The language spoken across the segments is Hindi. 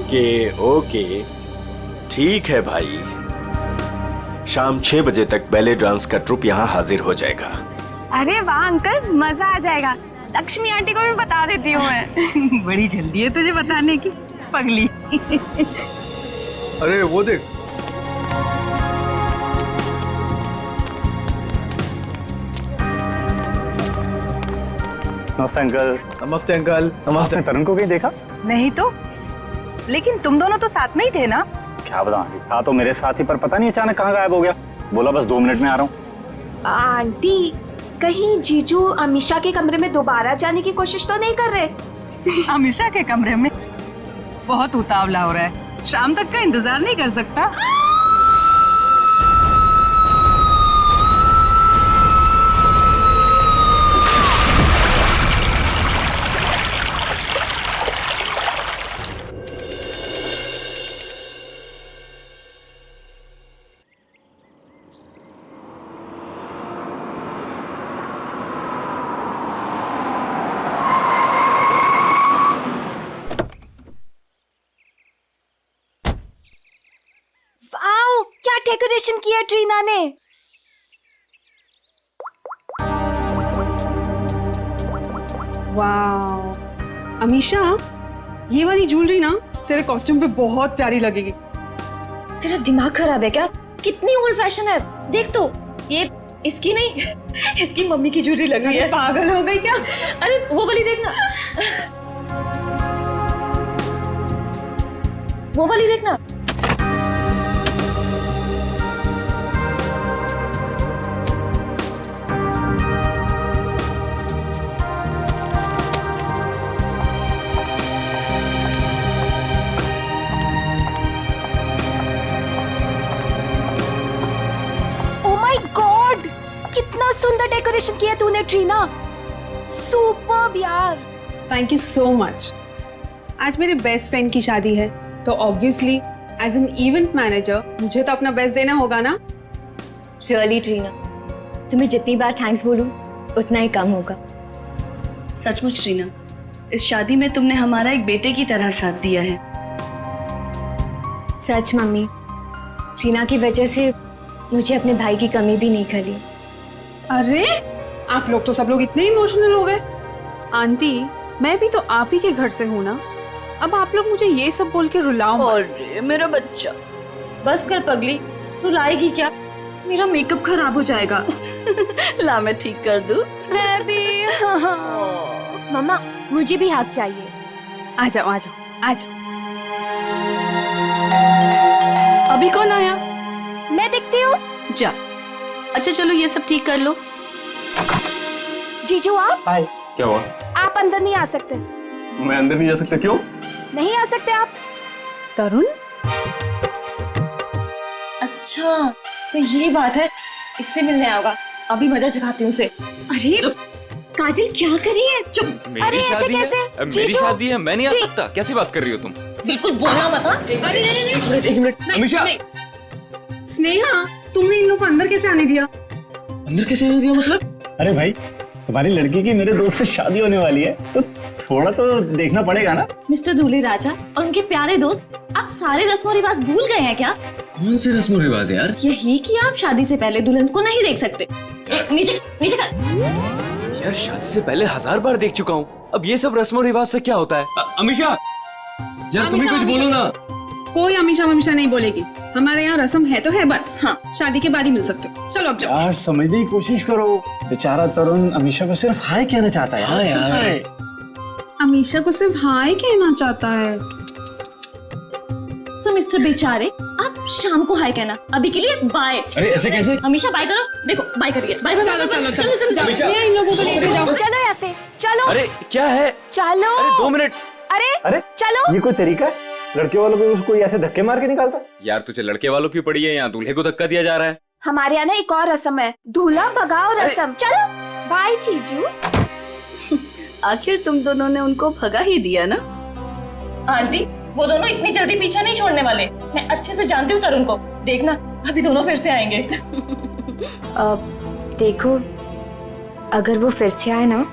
ओके ओके, ठीक है भाई। शाम 6 बजे तक बैले डांस का ट्रुप यहाँ हाजिर हो जाएगा। अरे वाह अंकल, मजा आ जाएगा। लक्ष्मी आंटी को भी बता देती हूँ मैं। बड़ी जल्दी है तुझे बताने की, पगली। अरे वो देख, नमस्ते अंकल। नमस्ते अंकल। नमस्ते। आपने तरुण को कहीं देखा? नहीं तो, लेकिन तुम दोनों तो साथ में ही थे ना? क्या बताऊं, था तो मेरे साथ ही, पर पता नहीं अचानक कहाँ गायब हो गया। बोला बस 2 मिनट में आ रहा हूँ। आंटी, कहीं जीजू अमीषा के कमरे में दोबारा जाने की कोशिश तो नहीं कर रहे? अमीषा के कमरे में? बहुत उतावला हो रहा है, शाम तक का इंतजार नहीं कर सकता। वाओ, क्या डेकोरेशन किया ट्रीना ने। वाह अमीषा, ये वाली ज्वेलरी ना तेरे कॉस्ट्यूम पे बहुत प्यारी लगेगी। तेरा दिमाग खराब है क्या? कितनी ओल्ड फैशन है, देख तो। ये इसकी नहीं, इसकी मम्मी की ज्वेलरी लग रही है। पागल हो गई क्या? अरे वो वाली देखना, वो वाली देखना। ओ माय गॉड, कितना सुंदर डेकोरेशन किया तूने ट्रीना। सुपर्ब यार। Thank you so much. आज मेरे बेस्ट फ्रेंड की शादी है, तो obviously as an event manager मुझे तो अपना बेस्ट देना होगा ना। रियली ट्रीना, तुम्हें जितनी बार थैंक्स बोलूं उतना ही कम होगा। सचमुच ट्रीना, इस शादी में तुमने हमारा एक बेटे की तरह साथ दिया है। सच मम्मी, ट्रीना की वजह से मुझे अपने भाई की कमी भी नहीं खली। अरे आप लोग तो सब लोग इतने इमोशनल हो गए। आंटी, मैं भी तो आप ही के घर से हूँ ना, अब आप लोग मुझे ये सब बोल के रुलाओ मत। अरे मेरा बच्चा। बस कर पगली, रुलाएगी क्या? मेरा मेकअप खराब हो जाएगा। ला मैं ठीक कर दूं। मैं भी। मम्मा, मुझे भी हाथ चाहिए। आ जाओ आ जाओ आ जाओ। अभी कौन आया? मैं देखती हूँ। जा। अच्छा चलो ये सब ठीक कर लो। जीजू आप हाय। क्या हुआ? आप अंदर नहीं आ सकते। मैं अंदर नहीं जा सकता? क्यों? नहीं आ सकते आप। तरुण, अच्छा तो ये बात है, इससे मिलने आएगा। अभी मजा चखाती हूँ उसे। अरे काजल क्या कर रही है? चुप। अरे ऐसे कैसे? मेरी शादी है, मैं नहीं आ सकता? कैसी बात कर रही हो तुम? बिल्कुल बोलना मत। हाँ? एक मिनट अमीषा। स्नेहा, तुमने इन लोग को अंदर कैसे आने दिया? अंदर कैसे आने दिया मतलब? अरे भाई, तुम्हारी लड़की की मेरे दोस्त से शादी होने वाली है, तो थोड़ा तो देखना पड़ेगा ना। मिस्टर दूल्हे राजा और उनके प्यारे दोस्त, आप सारे रस्म और रिवाज भूल गए हैं क्या? कौन से रस्म और रिवाज यार? यही कि आप शादी से पहले दुल्हन को नहीं देख सकते। नीचे नीचे कर। यार शादी से पहले 1000 बार देख चुका हूँ, अब ये सब रस्म और रिवाज से क्या होता है? अमीषा यार तुम ही कुछ बोलो ना। कोई अमीषा ममीषा नहीं बोलेगी। हमारे यहाँ रस्म है तो है बस। हाँ, शादी के बाद ही मिल सकते हो। चलो अब जाओ। यार समझने की कोशिश करो, बेचारा तरुण अमीषा को सिर्फ हाय कहना चाहता है। हाँ यार, अमीषा को सिर्फ हाय कहना चाहता है। सो मिस्टर बेचारे, आप शाम को हाय कहना, अभी के लिए बाय। अरे ऐसे कैसे? हमेशा बाय करो। देखो बाय करिए। Bye bye. चलो चलो चलो चलो जाओ। मैं इन लोगों को लेके जाओ। चलो यहाँ से, चलो। अरे क्या है? चलो। अरे 2 मिनट। अरे चलो। ये कोई तरीका है? लड़के वालों को कोई ऐसे धक्के मार के निकालता? यार तुझे लड़के वालों की पड़ी है, यहाँ दूल्हे को धक्का दिया जा रहा है। हमारे यहाँ ना एक और रस्म है, दूल्हा भगाओ रस्म। चलो बाय जीजू। आखिर तुम दोनों ने उनको भगा ही दिया ना। आंटी, वो दोनों इतनी जल्दी पीछा नहीं छोड़ने वाले। मैं अच्छे से जानती हूँ तरुण को, देखना अभी दोनों फिर से आएंगे। देखो, अगर वो फिर से आए ना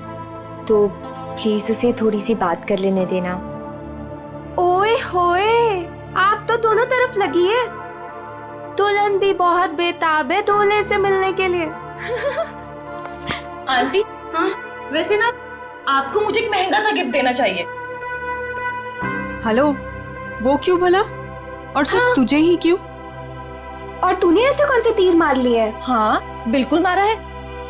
तो प्लीज उसे थोड़ी सी बात कर लेने देना। ओए होए, दोनों तरफ लगी है। दुल्हन भी बहुत बेताब है दूल्हे से मिलने के लिए। आंटी, हाँ वैसे ना आपको मुझे एक महंगा सा गिफ्ट देना चाहिए। हेलो, वो क्यों भला? और सिर्फ तुझे ही क्यों? और तूने ऐसे कौन से तीर मार लिए हैं? हाँ बिल्कुल मारा है।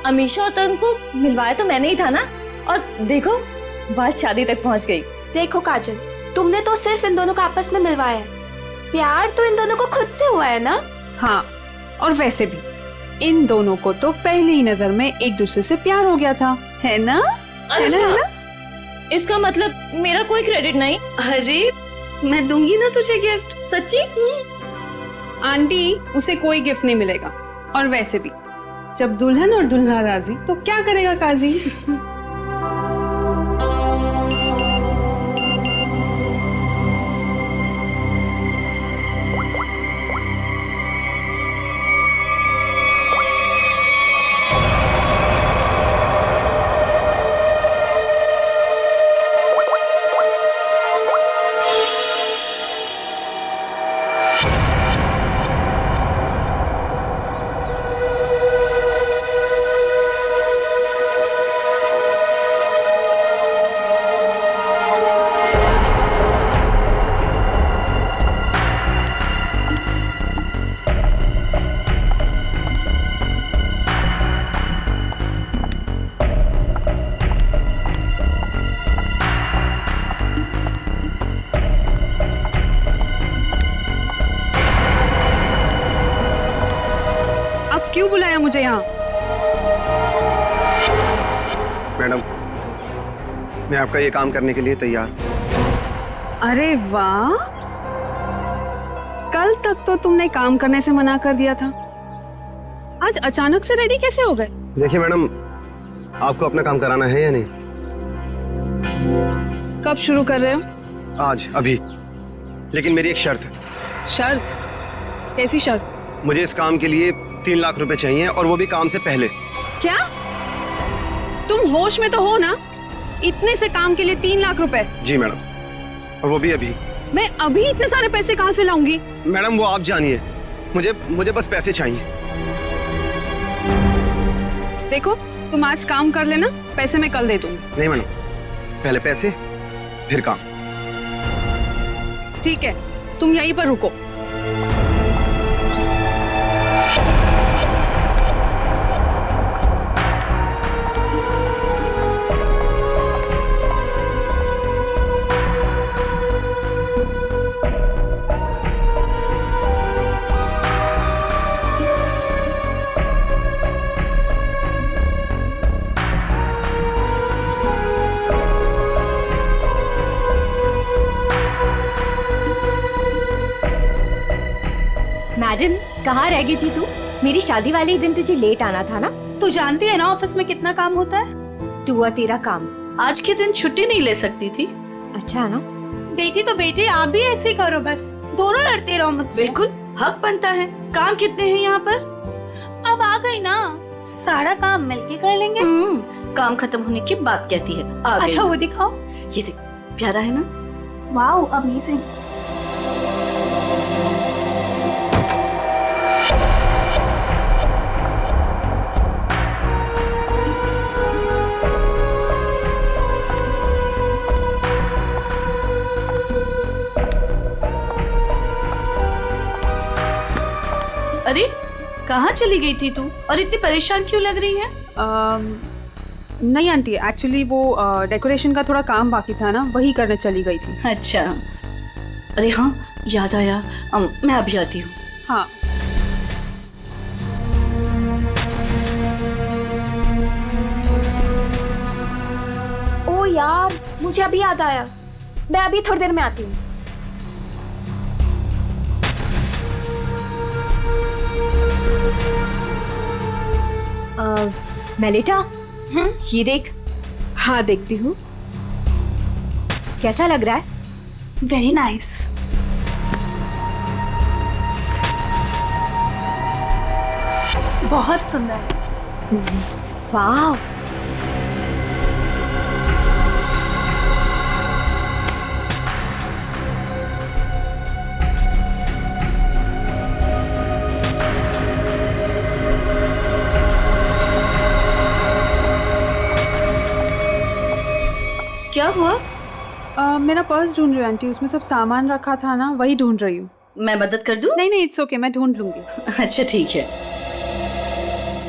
अमीशा और तरुण को मिलवाया तो मैंने ही था ना, और देखो बात शादी तक पहुंच गई। देखो काजल, तुमने तो सिर्फ इन दोनों को आपस में मिलवाया है, प्यार तो इन दोनों को खुद से हुआ है ना। हाँ, और वैसे भी इन दोनों को तो पहली ही नजर में एक दूसरे से प्यार हो गया था, है ना? अच्छा, है ना? इसका मतलब मेरा कोई क्रेडिट नहीं? अरे मैं दूंगी ना तुझे गिफ्ट। सच्ची? आंटी, उसे कोई गिफ्ट नहीं मिलेगा। और वैसे भी जब दुल्हन और दुल्हा राजी तो क्या करेगा काजी? क्यों बुलाया मुझे यहाँ? मैडम, मैं आपका ये काम करने के लिए तैयार। अरे वाह, कल तक तो तुमने काम करने से मना कर दिया था, आज अचानक से रेडी कैसे हो गए? देखिए मैडम, आपको अपना काम कराना है या नहीं? कब शुरू कर रहे हो? आज, अभी। लेकिन मेरी एक शर्त है। शर्त? कैसी शर्त? मुझे इस काम के लिए 3 लाख रुपए चाहिए, और वो भी काम से पहले। क्या? तुम होश में तो हो ना? इतने से काम के लिए 3 लाख रुपए? जी मैडम, और वो भी अभी। मैं अभी इतने सारे पैसे कहाँ से लाऊंगी? मैडम वो आप जानिए, मुझे बस पैसे चाहिए। देखो, तुम आज काम कर लेना, पैसे मैं कल दे दूंगी। नहीं मैडम, पहले पैसे फिर काम। ठीक है, तुम यहीं पर रुको। मैडम, कहाँ रह गई थी तू? मेरी शादी वाले ही दिन तुझे लेट आना था ना। तू जानती है ना ऑफिस में कितना काम होता है। तू और तेरा काम। आज के दिन छुट्टी नहीं ले सकती थी। अच्छा ना? बेटी तो बेटी, आप भी ऐसे ही करो, बस दोनों लड़ते रहो मुझसे। बिल्कुल हक बनता है। काम कितने हैं यहाँ पर? अब आ गई ना, सारा काम मिलके कर लेंगे। काम खत्म होने की बात कहती है। आ गई। अच्छा वो दिखाओ। ये देख, प्यारा है ना? Wow, amazing. अरे कहाँ चली गई थी तू, और इतनी परेशान क्यों लग रही है? नहीं आंटी, एक्चुअली वो डेकोरेशन का थोड़ा काम बाकी था ना, वही करने चली गई थी। अच्छा, अरे हाँ याद आया, मैं अभी आती हूँ। हाँ। ओ यार, मुझे अभी याद आया, मैं अभी थोड़ी देर में आती हूँ। मेलिटा, ये देख। हाँ देखती हूँ। कैसा लग रहा है? Very nice. बहुत सुंदर। वाह। मेरा पर्स ढूंढ रही हूँ आंटी, उसमें सब सामान रखा था ना, वही ढूंढ रही हूँ। मैं मदद कर दूं? नहीं नहीं, इट्स ओके, मैं ढूंढ लूंगी। अच्छा ठीक है।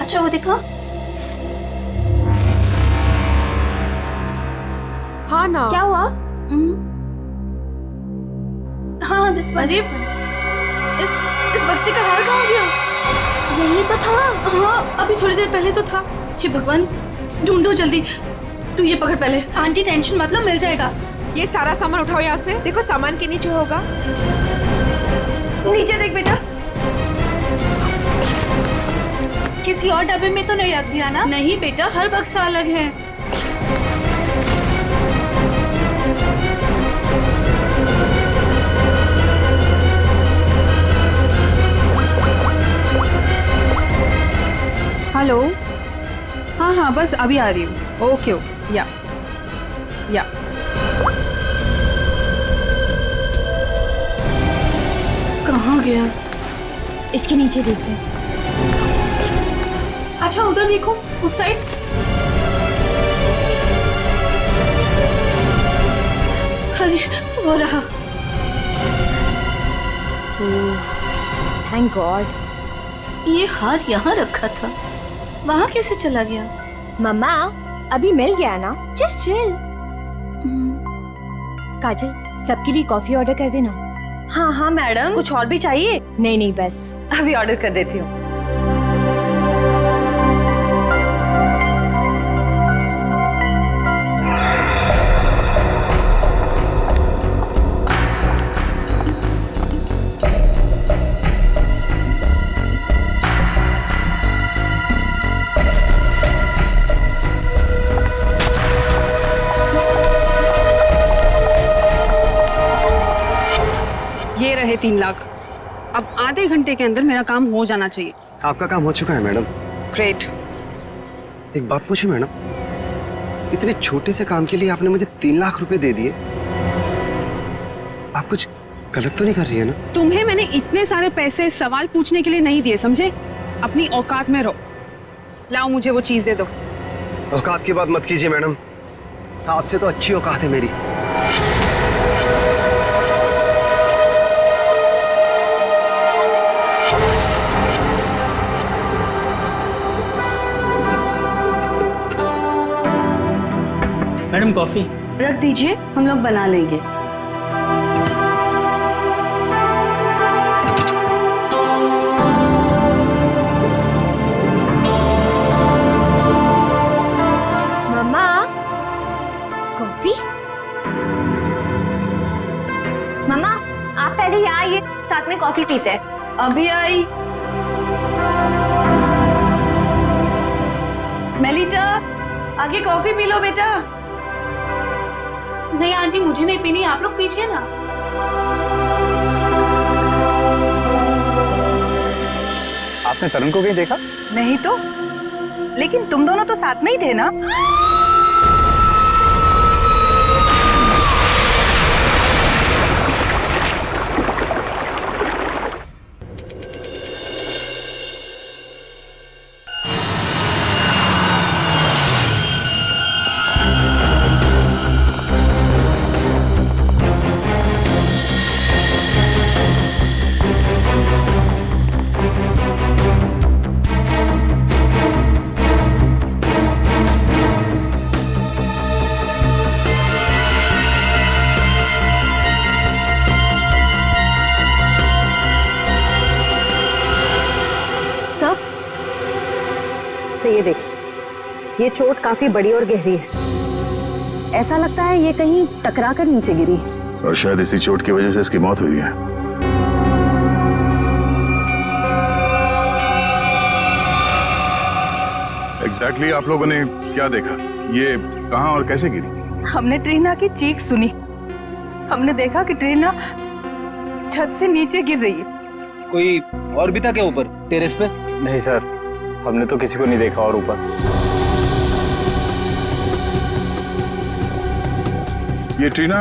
अच्छा वो देखो। हाँ ना, क्या हुआ? हाँ दिस अरे इस बक्से का हार कहाँ गया? यही तो था। हाँ अभी थोड़ी देर पहले तो था। हे भगवान, ढूंढो जल्दी। तू ये पकड़ पहले। आंटी टेंशन मतलब मिल जाएगा। ये सारा सामान उठाओ यहाँ से। देखो सामान के नीचे होगा। नीचे देख बेटा। किसी और डब्बे में तो नहीं रख दिया ना? नहीं बेटा, हर बक्सा अलग है। हेलो, हाँ हाँ बस अभी आ रही हूँ। ओके ओके, या कहाँ गया? इसके नीचे देखते हैं। अच्छा उधर देखो, उस साइड। अरे वो रहा। Thank God. ये हार यहाँ रखा था, वहाँ कैसे चला गया? मम्मा अभी मिल गया ना, जस्ट चिल। काजल, सबके लिए कॉफी ऑर्डर कर देना। हाँ हाँ मैडम, कुछ और भी चाहिए? नहीं नहीं बस। अभी ऑर्डर कर देती हूँ। ये रहे 3 लाख। अब आधे घंटे के अंदर मेरा काम हो जाना चाहिए। आपका काम हो चुका है मैडम। ग्रेट। एक बात पूछूं मैडम, इतने छोटे से काम के लिए आपने मुझे 3 लाख रुपए दे दिए। आप कुछ गलत तो नहीं कर रही है ना? तुम्हें मैंने इतने सारे पैसे सवाल पूछने के लिए नहीं दिए, समझे? अपनी औकात में रहो। लाओ मुझे वो चीज दे दो। औकात की बात मत कीजिए मैडम, आपसे तो अच्छी औकात है मेरी। मैडम कॉफी रख दीजिए, हम लोग बना लेंगे। मम्मा कॉफी। मम्मा आप पहले यहाँ आइए, साथ में कॉफी पीते हैं। अभी आई। मेलिटा, आगे कॉफी पी लो बेटा। नहीं आंटी, मुझे नहीं पीनी, आप लोग पीजिए ना। आपने तरुण को कहीं देखा? नहीं तो, लेकिन तुम दोनों तो साथ में ही थे ना? ये देखिए, ये चोट काफी बड़ी और गहरी है। ऐसा लगता है ये कहीं टकरा कर नीचे गिरी, और शायद इसी चोट की वजह से इसकी मौत हुई है। एग्जैक्टली आप लोगों ने क्या देखा? ये कहाँ और कैसे गिरी? हमने ट्रीना की चीख सुनी। हमने देखा कि ट्रीना छत से नीचे गिर रही है। कोई और भी था क्या ऊपर टेरेस पे? नहीं सर, हमने तो किसी को नहीं देखा और ऊपर। ये ट्रीना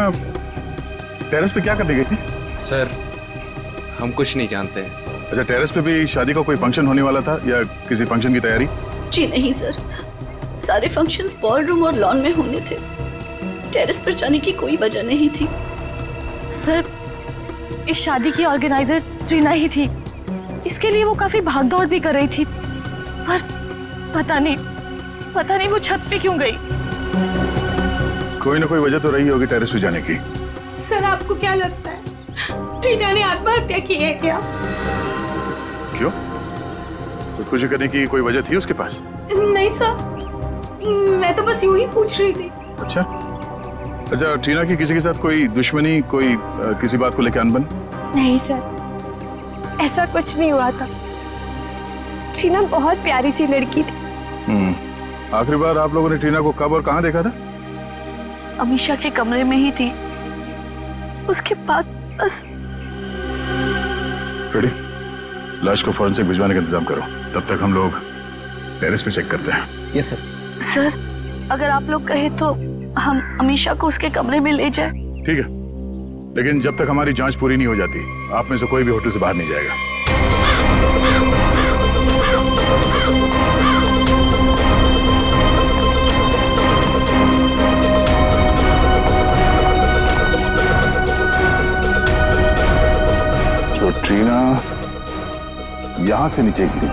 टेरेस पे क्या करने गई थी? सर हम कुछ नहीं जानते। अच्छा, टेरेस पे भी शादी का कोई फंक्शन होने वाला था या किसी फंक्शन की तैयारी? जी नहीं सर, सारे फंक्शंस बॉल रूम और लॉन में होने थे। टेरेस पर जाने की कोई वजह नहीं थी। सर, इस शादी की ऑर्गेनाइजर ट्रीना ही थी। इसके लिए वो काफी भागदौड़ भी कर रही थी, पर पता नहीं वो छत पे क्यों गई। कोई ना कोई वजह तो रही होगी टेरेस पे जाने की। सर आपको क्या लगता है ट्रीना ने आत्महत्या की है क्या? क्यों? खुदकुशी करने की कोई वजह थी उसके पास? नहीं सर, मैं तो बस यूं ही पूछ रही थी। अच्छा, ट्रीना की किसी के साथ कोई दुश्मनी, कोई किसी बात को लेकर अनबन? नहीं सर, ऐसा कुछ नहीं हुआ था। ट्रीना बहुत प्यारी सी लड़की थी। आखिरी बार आप लोगों ने ट्रीना को कब और कहाँ देखा था? अमीशा के कमरे में ही थी। उसके बाद बस। रेडी, लाश को फॉरेंसिक भिजवाने का इंतजाम करो। तब तक हम लोग टेरेस पे चेक करते हैं। Yes sir. सर, अगर आप लोग कहे तो हम अमीशा को उसके कमरे में ले जाए। ठीक है, लेकिन जब तक हमारी जांच पूरी नहीं हो जाती, आप में से कोई भी होटल से बाहर नहीं जाएगा। जो ट्रीना यहां से नीचे गिरी,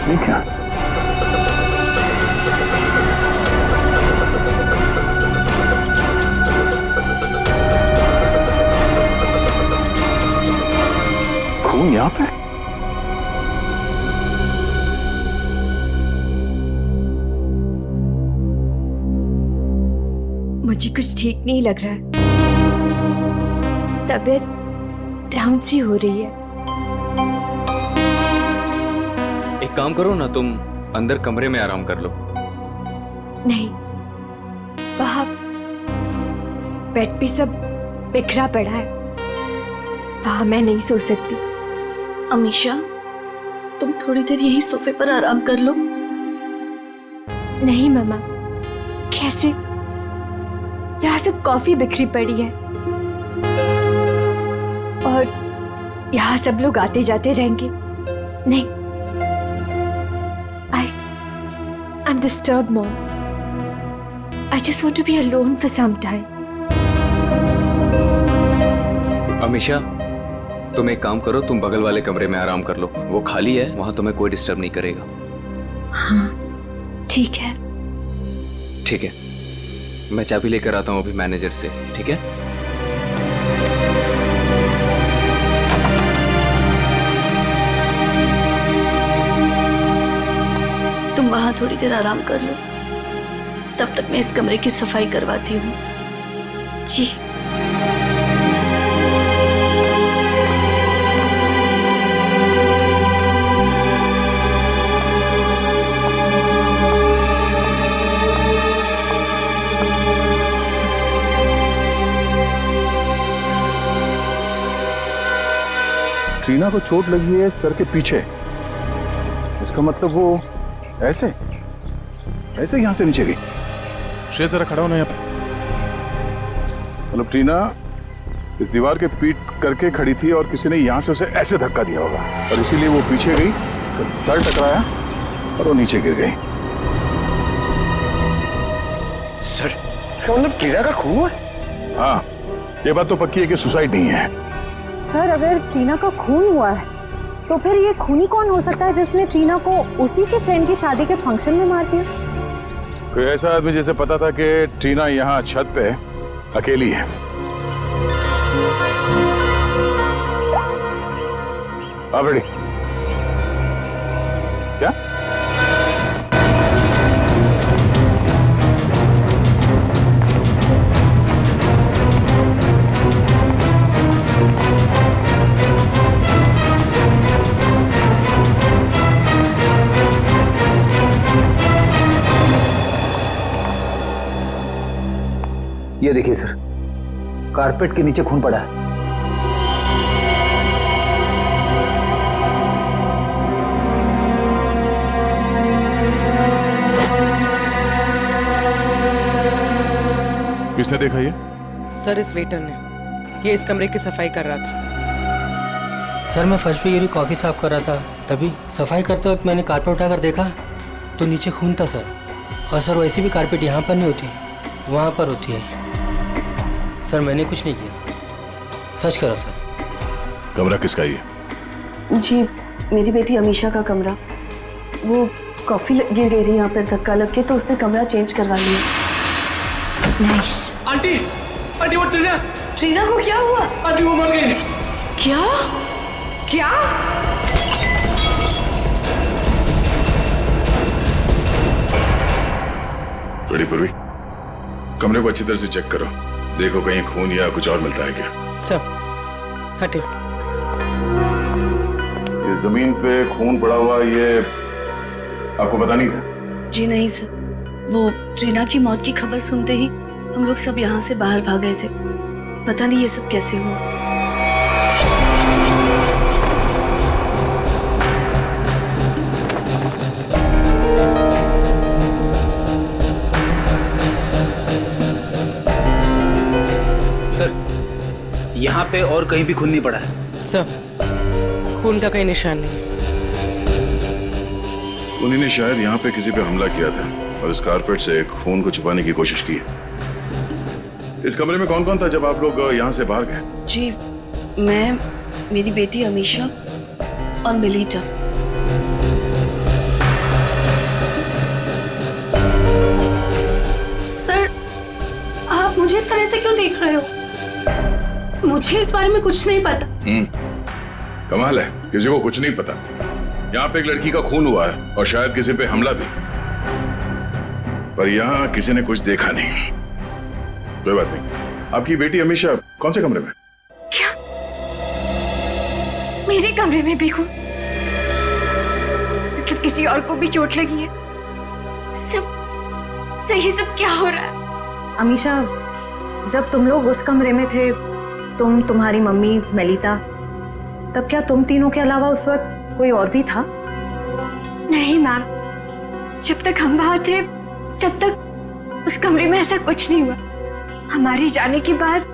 ठीक है? खून यहां पे? मुझे कुछ ठीक नहीं लग रहा है। तबीयत डाउन सी हो रही है। एक काम करो ना, तुम अंदर कमरे में आराम कर लो। नहीं, वहां बेड पे सब बिखरा पड़ा है, वहां मैं नहीं सो सकती। अमीशा, तुम थोड़ी देर यही सोफे पर आराम कर लो। नहीं मम्मा, कैसे? यहाँ सब कॉफी बिखरी पड़ी है और यहाँ सब लोग आते जाते रहेंगे। नहीं, I'm disturbed, Mom. I just want to be alone for some time. Amisha, तुम एक काम करो, तुम बगल वाले कमरे में आराम कर लो। वो खाली है, वहां तुम्हें कोई डिस्टर्ब नहीं करेगा। हाँ, ठीक है। ठीक है, मैं चाबी लेकर आता हूँ अभी मैनेजर से। ठीक है? तुम वहां थोड़ी देर आराम कर लो, तब तक मैं इस कमरे की सफाई करवाती हूँ। जी। ट्रीना को चोट लगी है सर के पीछे। इसका मतलब वो ऐसे यहां से नीचे गई। शेर जरा खड़ा होना यहाँ पे। मतलब ट्रीना इस दीवार के पीट करके खड़ी थी और किसी ने यहां से उसे ऐसे धक्का दिया होगा और इसीलिए वो पीछे गई, उसका सर टकराया और वो नीचे गिर गई। सर, इसका मतलब ट्रीना का खून हुआ है? हाँ, ये बात तो पक्की है कि सुसाइड नहीं है। सर, अगर ट्रीना का खून हुआ है तो फिर ये खूनी कौन हो सकता है जिसने ट्रीना को उसी के फ्रेंड की शादी के फंक्शन में मार दिया? कोई ऐसा आदमी जिसे पता था कि ट्रीना यहाँ छत पे अकेली है। आप रेडी? क्या? ये देखिए सर, कारपेट के नीचे खून पड़ा है। किसने देखा ये? सर, इस वेटर ने। ये इस कमरे की सफाई कर रहा था। सर मैं फर्श पे गिरी कॉफ़ी साफ कर रहा था, तभी सफाई करते वक्त मैंने कारपेट उठाकर देखा तो नीचे खून था सर। और सर वैसे भी कारपेट यहाँ पर नहीं होती, वहाँ पर होती है। सर मैंने कुछ नहीं किया, सच करो सर। कमरा किसका ये? जी मेरी बेटी अमीशा का कमरा। वो कॉफी गिर गई थी यहाँ पे धक्का लग के, तो उसने कमरा चेंज करवा लिया। नाइस। आंटी आंटी वो ट्रीना ट्रीना को क्या हुआ? आंटी वो मर गई। क्या क्या? थोड़ी पूर्वी, कमरे को अच्छी तरह से चेक करो, देखो कहीं खून या कुछ और मिलता है क्या। सर हटे। ये जमीन पे खून पड़ा हुआ, ये आपको पता नहीं था? जी नहीं सर, वो ट्रीना की मौत की खबर सुनते ही हम लोग सब यहाँ से बाहर भाग गए थे। पता नहीं ये सब कैसे हुआ। सर यहाँ पे और कहीं भी खून नहीं पड़ा है। सर खून का कोई निशान नहीं। उन्हीं ने शायद यहाँ पे किसी पे हमला किया था और इस कारपेट से खून को छुपाने की कोशिश की है। इस कमरे में कौन कौन था जब आप लोग यहाँ से बाहर गए? जी मैं, मेरी बेटी अमीशा और मिलीटा। सर आप मुझे इस तरह से क्यों देख रहे हो? मुझे इस बारे में कुछ नहीं पता। कमाल है, किसी को कुछ नहीं पता। यहाँ पे एक लड़की का खून हुआ है और शायद किसी पे हमला भी, पर यहाँ किसी ने कुछ देखा नहीं। कोई बात नहीं। आपकी बेटी अमीशा कौन से कमरे में? क्या मेरे कमरे में भी खून? मतलब किसी और को भी चोट लगी है? सब सही, सब क्या हो रहा है? अमीशा, जब तुम लोग उस कमरे में थे, तुम, तुम्हारी मम्मी, मेलिता, तब क्या तुम तीनों के अलावा उस वक्त कोई और भी था? नहीं मैम, जब तक हम वहां थे तब तक उस कमरे में ऐसा कुछ नहीं हुआ। हमारे जाने के बाद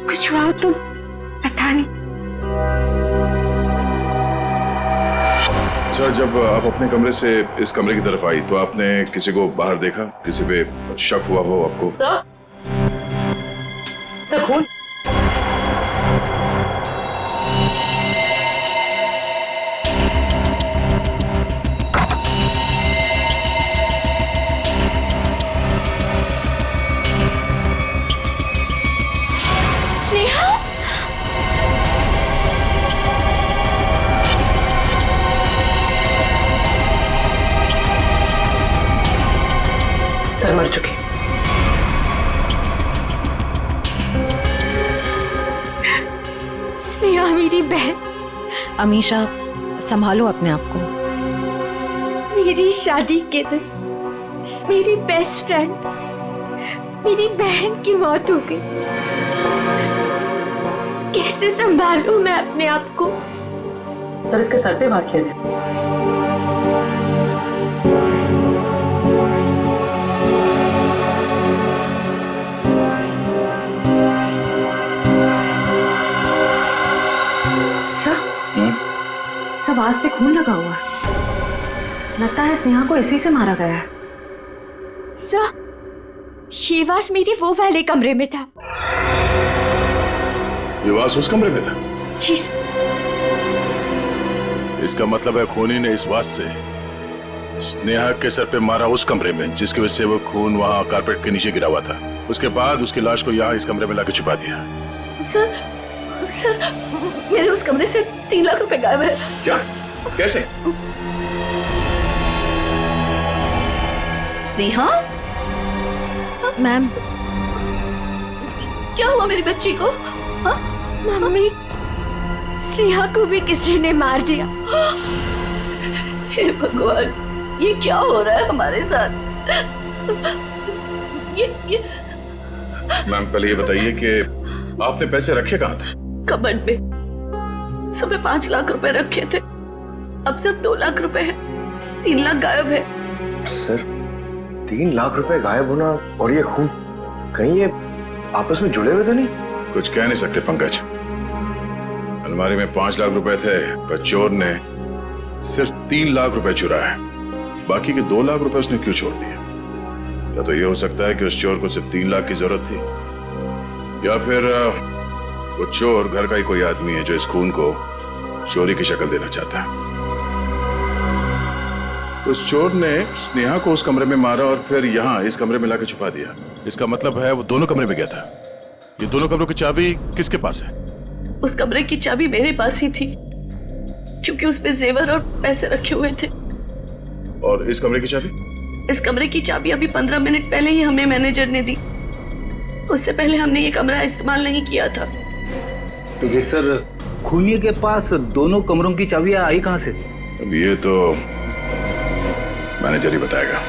कुछ हुआ तो पता नहीं। सर, जब आप अपने कमरे से इस कमरे की तरफ आई तो आपने किसी को बाहर देखा? किसी पे शक हुआ हो आपको? सर खून। सर मर चुके। स्नेहा मेरी बहन। अमीशा, संभालो अपने आप को। मेरी शादी के दिन मेरी बेस्ट फ्रेंड, मेरी बहन की मौत हो गई। कैसे संभालूं मैं अपने आप को? सर इसके सर पे वार किया गया। सब आस पे खून लगा हुआ है। लगता है स्नेहा को इसी से मारा गया है। ये वास मेरे वो वाले कमरे में था। ये वास उस कमरे में था? जी। इसका मतलब है खूनी ने इस वास से स्नेहा के सर पे मारा उस कमरे में, जिसकी वजह से वो खून वहाँ कारपेट के नीचे गिरा हुआ था। उसके बाद उसकी लाश को यहाँ इस कमरे में लाके छुपा दिया। सर मेरे उस कमरे से 3 लाख रुपए गायब है। क्या? कैसे? स्नेहा? मैम, क्या हुआ मेरी बच्ची को? हाँ? मम्मी, स्नेहा को भी किसी ने मार दिया। हे भगवान, ये क्या हो रहा है हमारे साथ? ये मैम, पहले ये बताइए कि आपने पैसे रखे कहाँ थे? कबर्ड में। सुबह 5 लाख रुपए रखे थे, अब सिर्फ 2 लाख रुपए है। 3 लाख गायब है। सर, 3 लाख रुपए गायब होना और ये खून, कहीं ये आपस में जुड़े हुए तो नहीं? कुछ कह नहीं सकते पंकज। अलमारी में 5 लाख रुपए थे, पर चोर ने सिर्फ 3 लाख रुपए चुराए। बाकी के 2 लाख रुपए उसने क्यों छोड़ दिए? या तो ये हो सकता है कि उस चोर को सिर्फ 3 लाख की जरूरत थी, या फिर वो चोर घर का ही कोई आदमी है जो इस खून को चोरी की शक्ल देना चाहता है। उस चोर ने स्नेहा को उस कमरे में मारा और फिर यहाँ इस कमरे में लाके छुपा दिया। इसका मतलब है वो दोनों कमरे में गया था। ये दोनों कमरों की चाबी किसके पास है? उस कमरे की चाबी मेरे पास ही थी, क्योंकि उसमें जेवर और पैसे रखे हुए थे। और इस कमरे की चाबी? इस कमरे की चाबी अभी 15 मिनट पहले ही हमें मैनेजर ने दी। उससे पहले हमने ये कमरा इस्तेमाल नहीं किया था। तो ये सर, खूनिया के पास दोनों कमरों की चाबियां आई कहां से? अब ये तो मैनेजर ही बताएगा।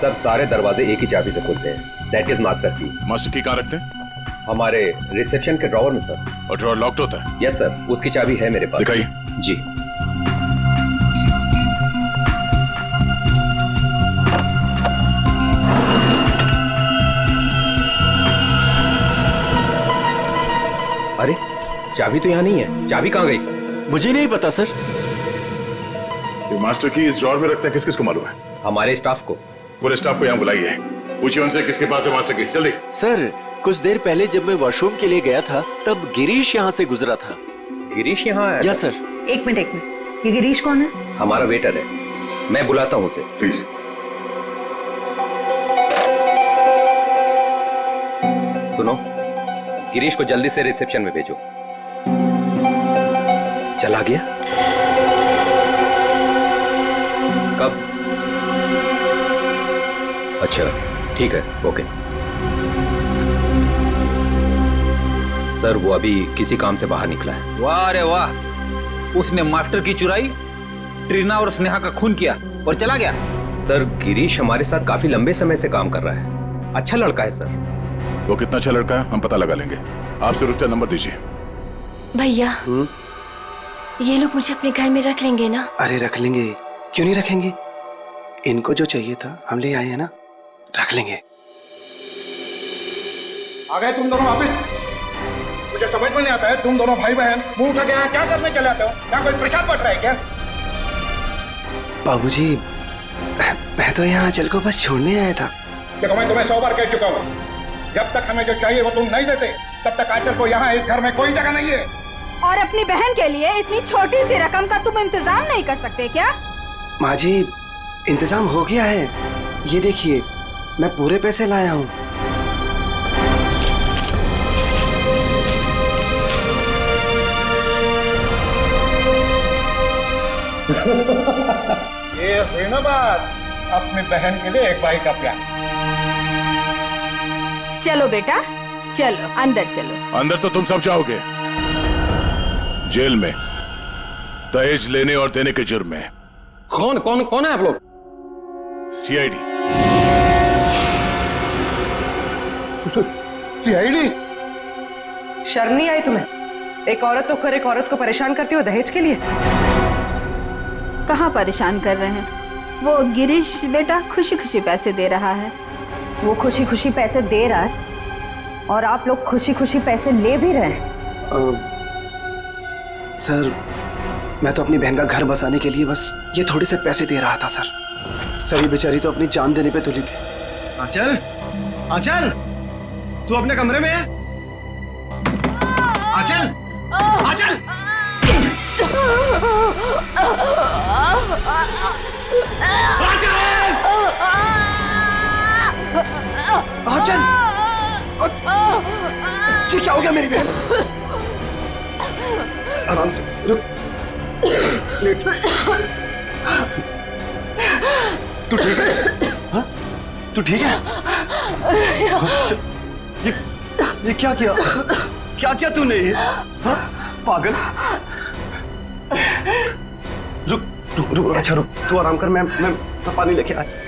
सर, सारे दरवाजे एक ही चाबी से खुलते हैं। दैट इज मास्टर की। मास्टर की कहाँ रखते हैं? हमारे रिसेप्शन के ड्रॉवर में सर। और ड्रॉवर लॉक्ड होता है? यस सर, उसकी चाबी है मेरे पास। दिखाइए। जी। अरे, चाबी तो यहाँ नहीं है। चाबी कहाँ गई? मुझे नहीं पता सर। ये मास्टर की इस ड्रॉवर में रखते हैं, किस किस को मालूम है? हमारे स्टाफ को। पूरे स्टाफ को यहाँ बुलाइए, पूछिए उनसे किसके पास है मास्टर की। जल्दी। सर, कुछ देर पहले जब मैं वॉशरूम के लिए गया था तब गिरीश यहाँ से गुजरा था। गिरीश यहाँ आया? Yes sir. एक मिनट, ये गिरीश कौन है? हमारा वेटर है, मैं बुलाता हूँ उसे। प्लीज। सुनो, गिरीश को जल्दी से रिसेप्शन में भेजो। चला गया? कब? अच्छा, ठीक है, ओके। सर, वो अभी किसी काम से बाहर निकला है। वाह रे वाह, उसने मास्टर की चुराई, ट्रीना और स्नेहा का खून किया और चला गया। सर, गिरीश हमारे साथ काफी लंबे समय से काम कर रहा है। अच्छा लड़का है सर। वो कितना अच्छा लड़का है हम पता लगा लेंगे। आप सिर्फ नंबर दीजिए। भैया, ये लोग मुझे अपने घर में रख लेंगे ना? अरे रख लेंगे, क्यों नहीं रखेंगे? इनको जो चाहिए था हम ले आए हैं ना, रख लेंगे। आ गए तुम दोनों वापस? मुझे समझ में नहीं आता है, तुम दोनों भाई बहन मुंह उठा के यहाँ क्या करने चले आते हो? क्या कोई प्रसाद बट रहा है क्या? बाबूजी, मैं तो यहाँ आंचल को बस छोड़ने आया था। देखो, मैं तुम्हें 100 बार कह चुका हूँ, जब तक हमें जो चाहिए वो तुम नहीं देते तब तक आंचल को यहाँ इस घर में कोई जगह नहीं है। और अपनी बहन के लिए इतनी छोटी सी रकम का तुम इंतजाम नहीं कर सकते क्या? माँ जी, इंतजाम हो गया है। ये देखिए, मैं पूरे पैसे लाया हूँ। ये हुई ना बात, अपनी बहन के लिए एक भाई का प्यार। चलो बेटा, चलो अंदर चलो। अंदर तो तुम सब जाओगे, जेल में दहेज लेने और देने के जुर्म में। कौन कौन कौन है आप लोग? सीआईडी। सीआईडी? शर्म नहीं आई तुम्हें? एक औरत तो एक औरत को परेशान करती हो दहेज के लिए। कहाँ परेशान कर रहे हैं? वो गिरीश बेटा खुशी खुशी पैसे दे रहा है। वो खुशी खुशी पैसे दे रहा है और आप लोग खुशी खुशी पैसे ले भी रहे हैं। सर, मैं तो अपनी बहन का घर बसाने के लिए बस ये थोड़े से पैसे दे रहा था सर। सर, ये बेचारी तो अपनी जान देने पे तुली थी। आंचल, आंचल, तू अपने कमरे में है? आंचल, आंचल! आंचल! ये क्या हो गया मेरी बहन? आराम से, रुक। लेट। तू ठीक है? हाँ? तू ठीक है? ये क्या किया? क्या किया तूने? हाँ? पागल। रुक रुक रुक, अच्छा रुक, तू आराम कर, मैं पानी लेके आया।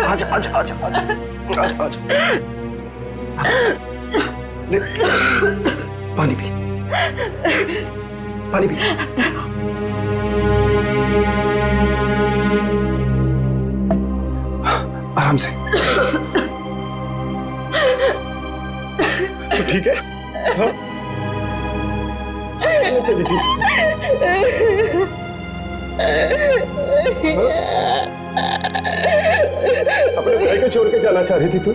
आजा आजा आजा आजा आजा आजा, ले पानी पी, पानी पी। आराम आराम से। तो ठीक है? हाँ? चली थी। अपने भाई को छोड़ के जाना चाह रही थी तू?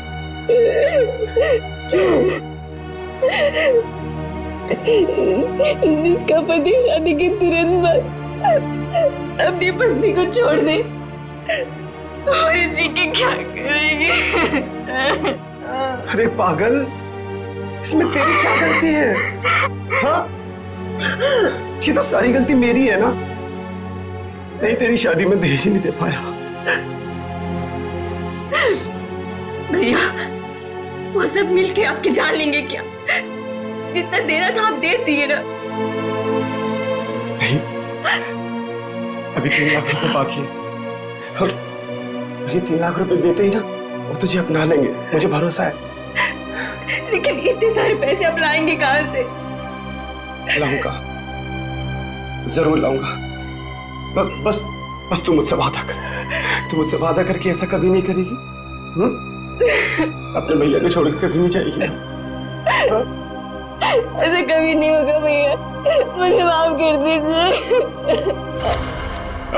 जिसका पति शादी के तुरंत बाद अपनी पत्नी को छोड़ दे और जी के क्या करेंगे? अरे पागल, इसमें तेरी क्या गलती है? हाँ? ये तो सारी गलती मेरी है ना। नहीं, तेरी शादी में दहेज नहीं दे पाया। भैया, वो सब मिलके आपकी जान लेंगे क्या? जितना देना था आप दे दिए ना। नहीं, अभी 3 लाख रुपए बाकी है और ये 3 लाख रुपए देते ही ना वो तुझे अपना लेंगे, मुझे भरोसा है। लेकिन इतने सारे पैसे आप लाएंगे कहाँ से? लाऊंगा, जरूर लाऊंगा। बस तू मुझसे वादा कर। तू मुझसे वादा करके ऐसा कभी नहीं करेगी? अपने भैया को छोड़ के कभी नहीं जाएगी ना? ऐसा कभी नहीं होगा भैया, मुझे माफ कर दीजिए।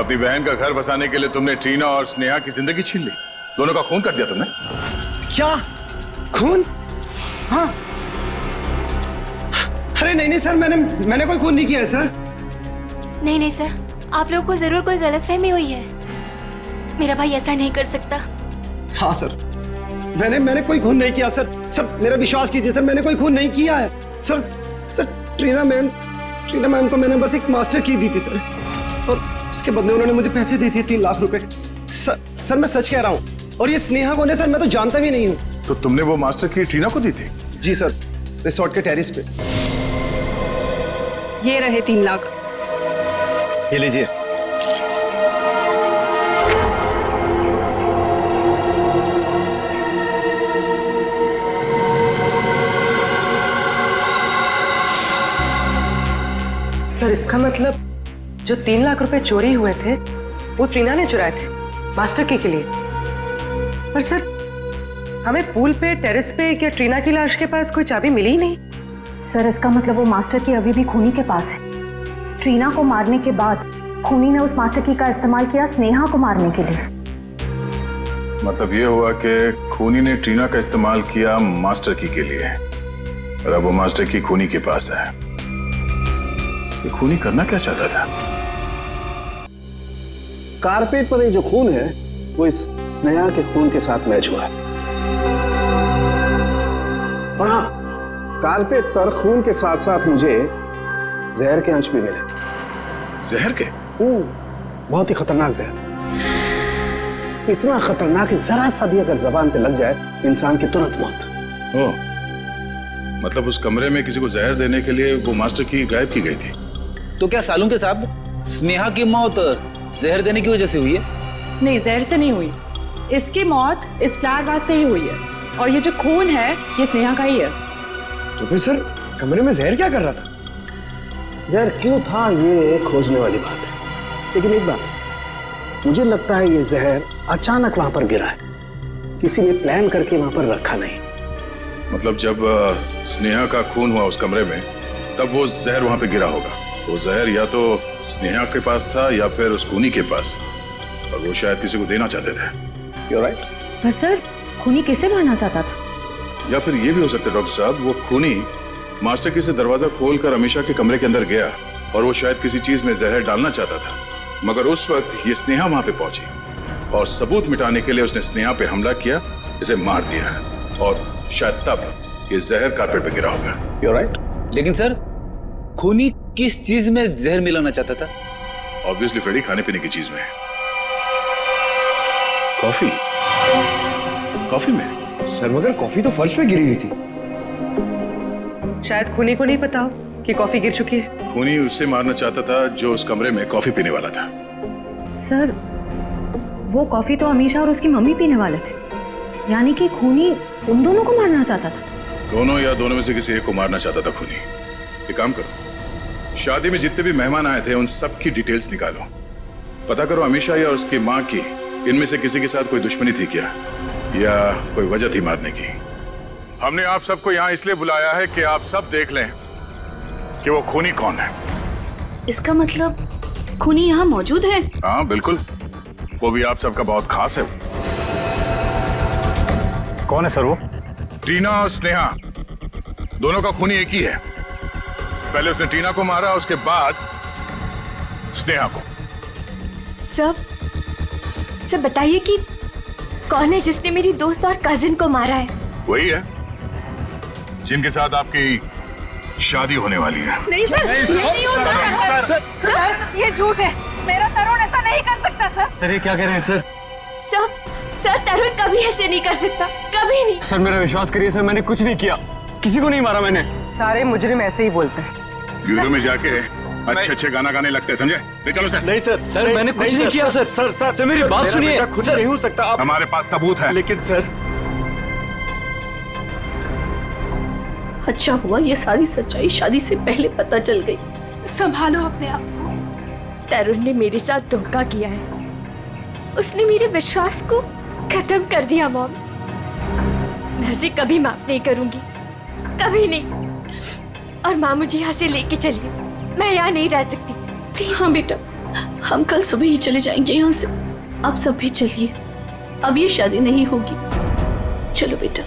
अपनी बहन का घर बसाने के लिए तुमने ट्रीना और स्नेहा की जिंदगी छीन ली। दोनों का खून कर दिया तुमने। क्या खून? हाँ। अरे नहीं सर, मैंने कोई खून नहीं किया है सर। नहीं सर, आप लोगों को जरूर कोई गलतफहमी हुई है। मेरा भाई ऐसा नहीं कर सकता। हाँ सर, मैंने कोई खून नहीं किया सर। सर मेरा विश्वास कीजिए सर, मैंने कोई खून नहीं किया है सर। ट्रीना मैम को मैंने बस एक मास्टर की दी थी सर, और उसके बदले उन्होंने मुझे पैसे दे दिए 3 लाख रुपए। सर मैं सच कह रहा हूँ। और ये स्नेहा कौन है सर, मैं तो जानता भी नहीं हूँ। तो तुमने वो मास्टर की ट्रीना को दी थी? जी सर, रिसोर्ट के टेरिस पे। ये रहे 3 लाख। ये लीजिए। सर इसका मतलब जो 3 लाख रुपए चोरी हुए थे वो ट्रीना ने चुराए थे मास्टर की के लिए। पर सर हमें पूल पे, टेरेस पे या ट्रीना की लाश के पास कोई चाबी मिली ही नहीं। सर इसका मतलब वो मास्टर की अभी भी खूनी के पास है। ट्रीना को मारने के बाद खूनी ने उस मास्टर की का इस्तेमाल किया स्नेहा को मारने के लिए। मतलब ये हुआ कि खूनी ने ट्रीना का इस्तेमाल किया मास्टर की के लिए, और अब वो मास्टर की खूनी के पास है। ये खूनी करना क्या चाहता था? कारपेट पर ये जो खून है वो इस स्नेहा के खून के साथ मैच हुआ है। और हाँ, कारपेट पर खून के साथ साथ मुझे जहर के अंश भी मिले। जहर के? बहुत ही खतरनाक जहर। इतना खतरनाक कि जरा सा भी अगर जबान पे लग जाए इंसान की तुरंत मौत। ओह, मतलब उस कमरे में किसी को जहर देने के लिए वो मास्टर की गायब की गई थी। तो क्या सालूं के साहब स्नेहा की मौत जहर देने की वजह से हुई है? नहीं, जहर से नहीं हुई। इसकी मौत इस फ्लावर वास से ही हुई है, और ये जो खून है ये स्नेहा का ही है। तो फिर सर कमरे में जहर क्या कर रहा था? जहर क्यों था ये खोजने वाली बात है। लेकिन एक बात, मुझे लगता है ये जहर अचानक वहां पर गिरा है, किसी ने प्लान करके वहां पर रखा नहीं। मतलब जब स्नेहा का खून हुआ उस कमरे में, तब वो जहर वहां पे गिरा होगा। वो जहर या तो स्नेहा के पास था या फिर उस खूनी के पास, और वो शायद किसी को देना चाहते थे। You're right? पर सर खूनी किसे मारना चाहता था? या फिर ये भी हो सकता है डॉक्टर साहब, वो खूनी मास्टर की से दरवाजा खोलकर अमीशा के कमरे के अंदर गया और वो शायद किसी चीज में जहर डालना चाहता था, मगर उस वक्त ये स्नेहा वहां पे पहुंची और सबूत मिटाने के लिए उसने स्नेहा पे हमला किया, इसे मार दिया, और शायद तब ये जहर कारपेट पे गिरा होगा। You're right? लेकिन सर खूनी किस चीज में जहर मिलाना चाहता था? ऑब्वियसली फ्रेडी खाने पीने की चीज में। कॉफी में? सर मगर कॉफी तो फर्श पे गिरी हुई थी। शायद खूनी को नहीं पता हो कि कॉफी गिर चुकी है। खूनी उससे मारना चाहता था जो उस कमरे में कॉफी पीने वाला था। सर वो कॉफी तो अमीशा और उसकी मम्मी पीने वाले थे, यानी कि खूनी उन दोनों को मारना चाहता था। दोनों या दोनों में से किसी एक को मारना चाहता था खूनी। एक काम करो, शादी में जितने भी मेहमान आए थे उन सब की डिटेल्स निकालो, पता करो अमीशा या उसकी माँ की इनमें से किसी के साथ कोई दुश्मनी थी क्या, या कोई वजह थी मारने की? हमने आप सबको यहाँ इसलिए बुलाया है कि आप सब देख लें कि वो खूनी कौन है। इसका मतलब खूनी यहाँ मौजूद है? हाँ बिल्कुल, वो भी आप सबका बहुत खास है। कौन है सर वो? टीना और स्नेहा दोनों का खूनी एक ही है। पहले उसने टीना को मारा, उसके बाद स्नेहा को। सब बताइए कि कौन है जिसने मेरी दोस्त और कजिन को मारा है? वही है जिनके साथ आपकी शादी होने वाली है। नहीं सर, नहीं हो सकता सर, ये झूठ है। मेरा तरुण ऐसा नहीं कर सकता सर। सर ये क्या कह रहे हैं सर? सर तरुण कभी ऐसे नहीं कर सकता, कभी नहीं। सर मेरा विश्वास करिए सर, मैंने कुछ नहीं किया, किसी को नहीं मारा मैंने। सारे मुजरिम ऐसे ही बोलते हैं। ब्यूरो में जाके अच्छे गाना गाने लगते हैं, समझे? ले चलो सर। नहीं सर, सर मैंने कुछ नहीं किया सर। सर मेरी बात सुनिए। खुद नहीं हो सकता आप। हमारे पास सबूत है। लेकिन सर, अच्छा हुआ ये सारी सच्चाई शादी से पहले पता चल गई। संभालो अपने आप को। तरुण ने मेरे साथ धोखा किया है, उसने मेरे विश्वास को खत्म कर दिया मॉम। मैं उसे कभी माफ नहीं करूंगी, कभी नहीं। और माँ मुझे यहाँ से लेके चलिए, मैं यहाँ नहीं रह सकती प्लीज। हाँ बेटा, हम कल सुबह ही चले जाएंगे यहाँ से। आप सब भी चलिए, अब ये शादी नहीं होगी। चलो बेटा।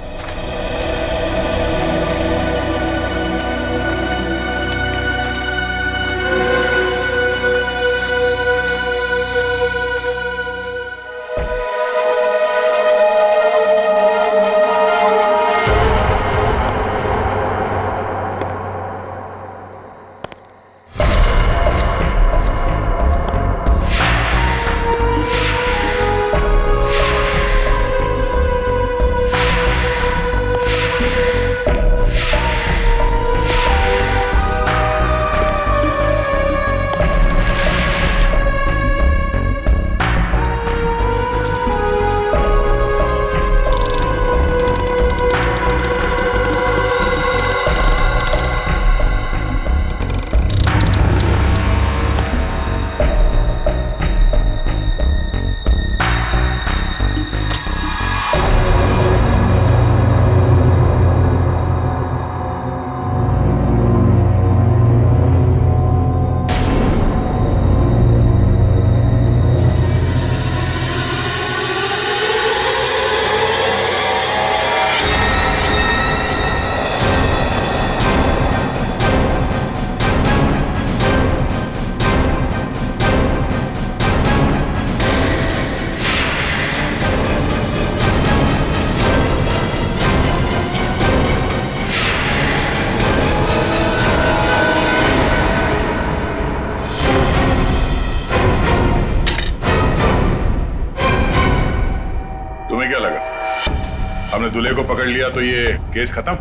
हमने दूल्हे को पकड़ लिया तो ये केस खत्म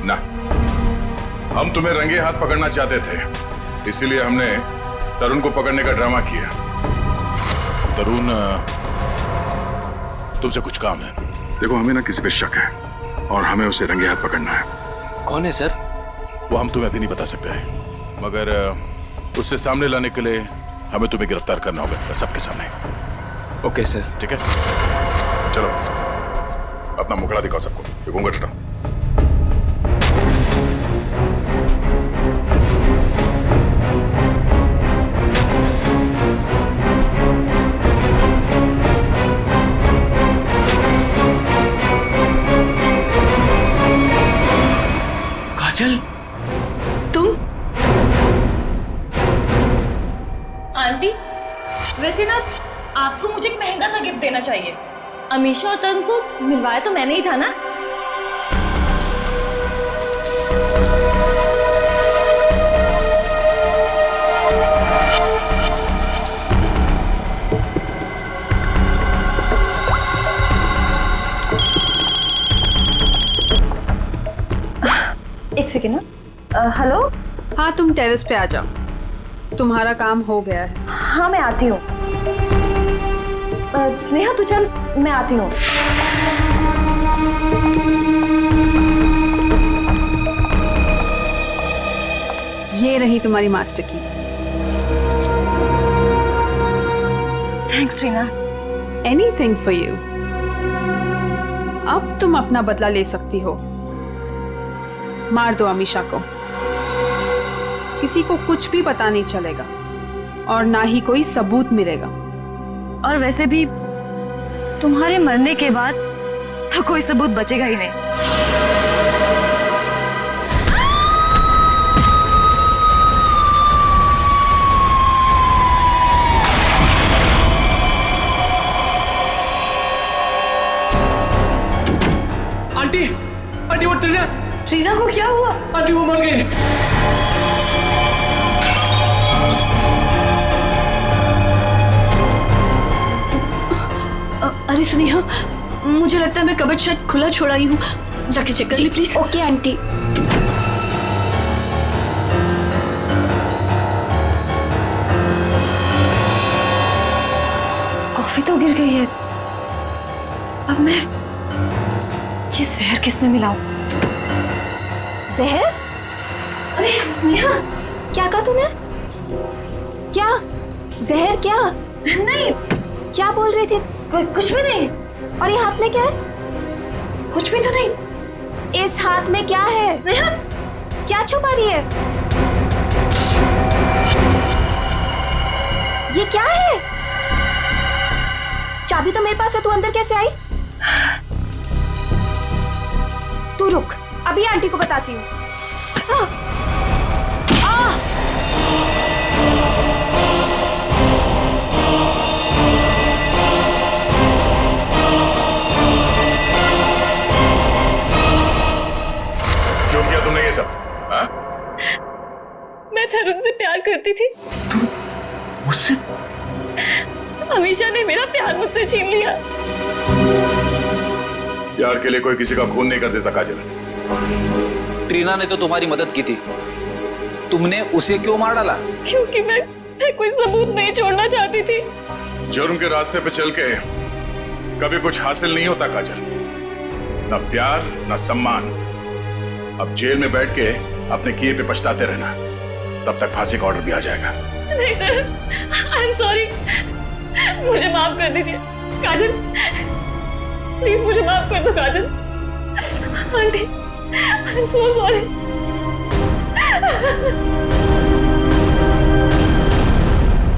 ना? हम तुम्हें रंगे हाथ पकड़ना चाहते थे, इसीलिए हमने तरुण को पकड़ने का ड्रामा किया। तरुण, तुमसे कुछ काम है। देखो, हमें ना किसी पे शक है और हमें उसे रंगे हाथ पकड़ना है। कौन है सर? वो हम तुम्हें अभी नहीं बता सकते हैं, मगर उससे सामने लाने के लिए हमें तुम्हें गिरफ्तार करना होगा सबके सामने। Okay sir. ठीक है, चलो अपना मुखड़ा दिखाओ सबको। ये घूंघट हटाओ। काजल, तुम? आंटी, वैसे ना आपको मुझे एक महंगा सा गिफ्ट देना चाहिए। अमीशा और तरुण को मिलवाया तो मैंने ही था ना। एक सेकेंड ना। हेलो। हाँ, तुम टेरेस पे आ जाओ, तुम्हारा काम हो गया है। हाँ मैं आती हूँ। स्नेहा तू चल, मैं आती हूँ। ये रही तुम्हारी मास्टर की। Thanks Reena. Anything for you. अब तुम अपना बदला ले सकती हो। मार दो अमीशा को, किसी को कुछ भी पता नहीं चलेगा और ना ही कोई सबूत मिलेगा। और वैसे भी तुम्हारे मरने के बाद तो कोई सबूत बचेगा ही नहीं। आंटी, आंटी वो ट्रीना को क्या हुआ? आंटी वो मर गई। अरे स्नेहा, मुझे लगता है मैं कबर्ड शायद खुला छोड़ा ही हूँ, जाके चेक कर ली प्लीज। Okay aunty. कॉफी तो गिर गई है, अब मैं ये जहर किस में मिलाऊं? जहर? अरे स्नेहा, क्या कहा तूने? क्या जहर? क्या नहीं, क्या बोल रही थी? कुछ भी नहीं। और ये हाथ में क्या है? कुछ भी तो नहीं। इस हाथ में क्या है? क्या छुपा रही है? ये क्या है? चाबी तो मेरे पास है, तू अंदर कैसे आई? तू रुक, अभी आंटी को बताती हूँ। क्यों किया तुमने ये सब? हाँ? मैं तरुण से प्यार करती थी। मुझसे? अमीशा ने मेरा प्यार मुझसे छीन लिया। प्यार के लिए कोई किसी का खून नहीं कर देता काजल। ट्रीना ने तो तुम्हारी मदद की थी, तुमने उसे क्यों मार डाला? क्योंकि मैं कोई सबूत नहीं छोड़ना चाहती थी। जुर्म के रास्ते पे चल के कभी कुछ हासिल नहीं होता काजल, न प्यार न सम्मान। अब जेल में बैठ के अपने किए पे पछताते रहना, तब तक फांसी का ऑर्डर भी आ जाएगा। नहीं सर, आई एम सॉरी, मुझे माफ कर दीजिए काजल, प्लीज मुझे माफ कर दो Kajal. Aunty, I am so sorry.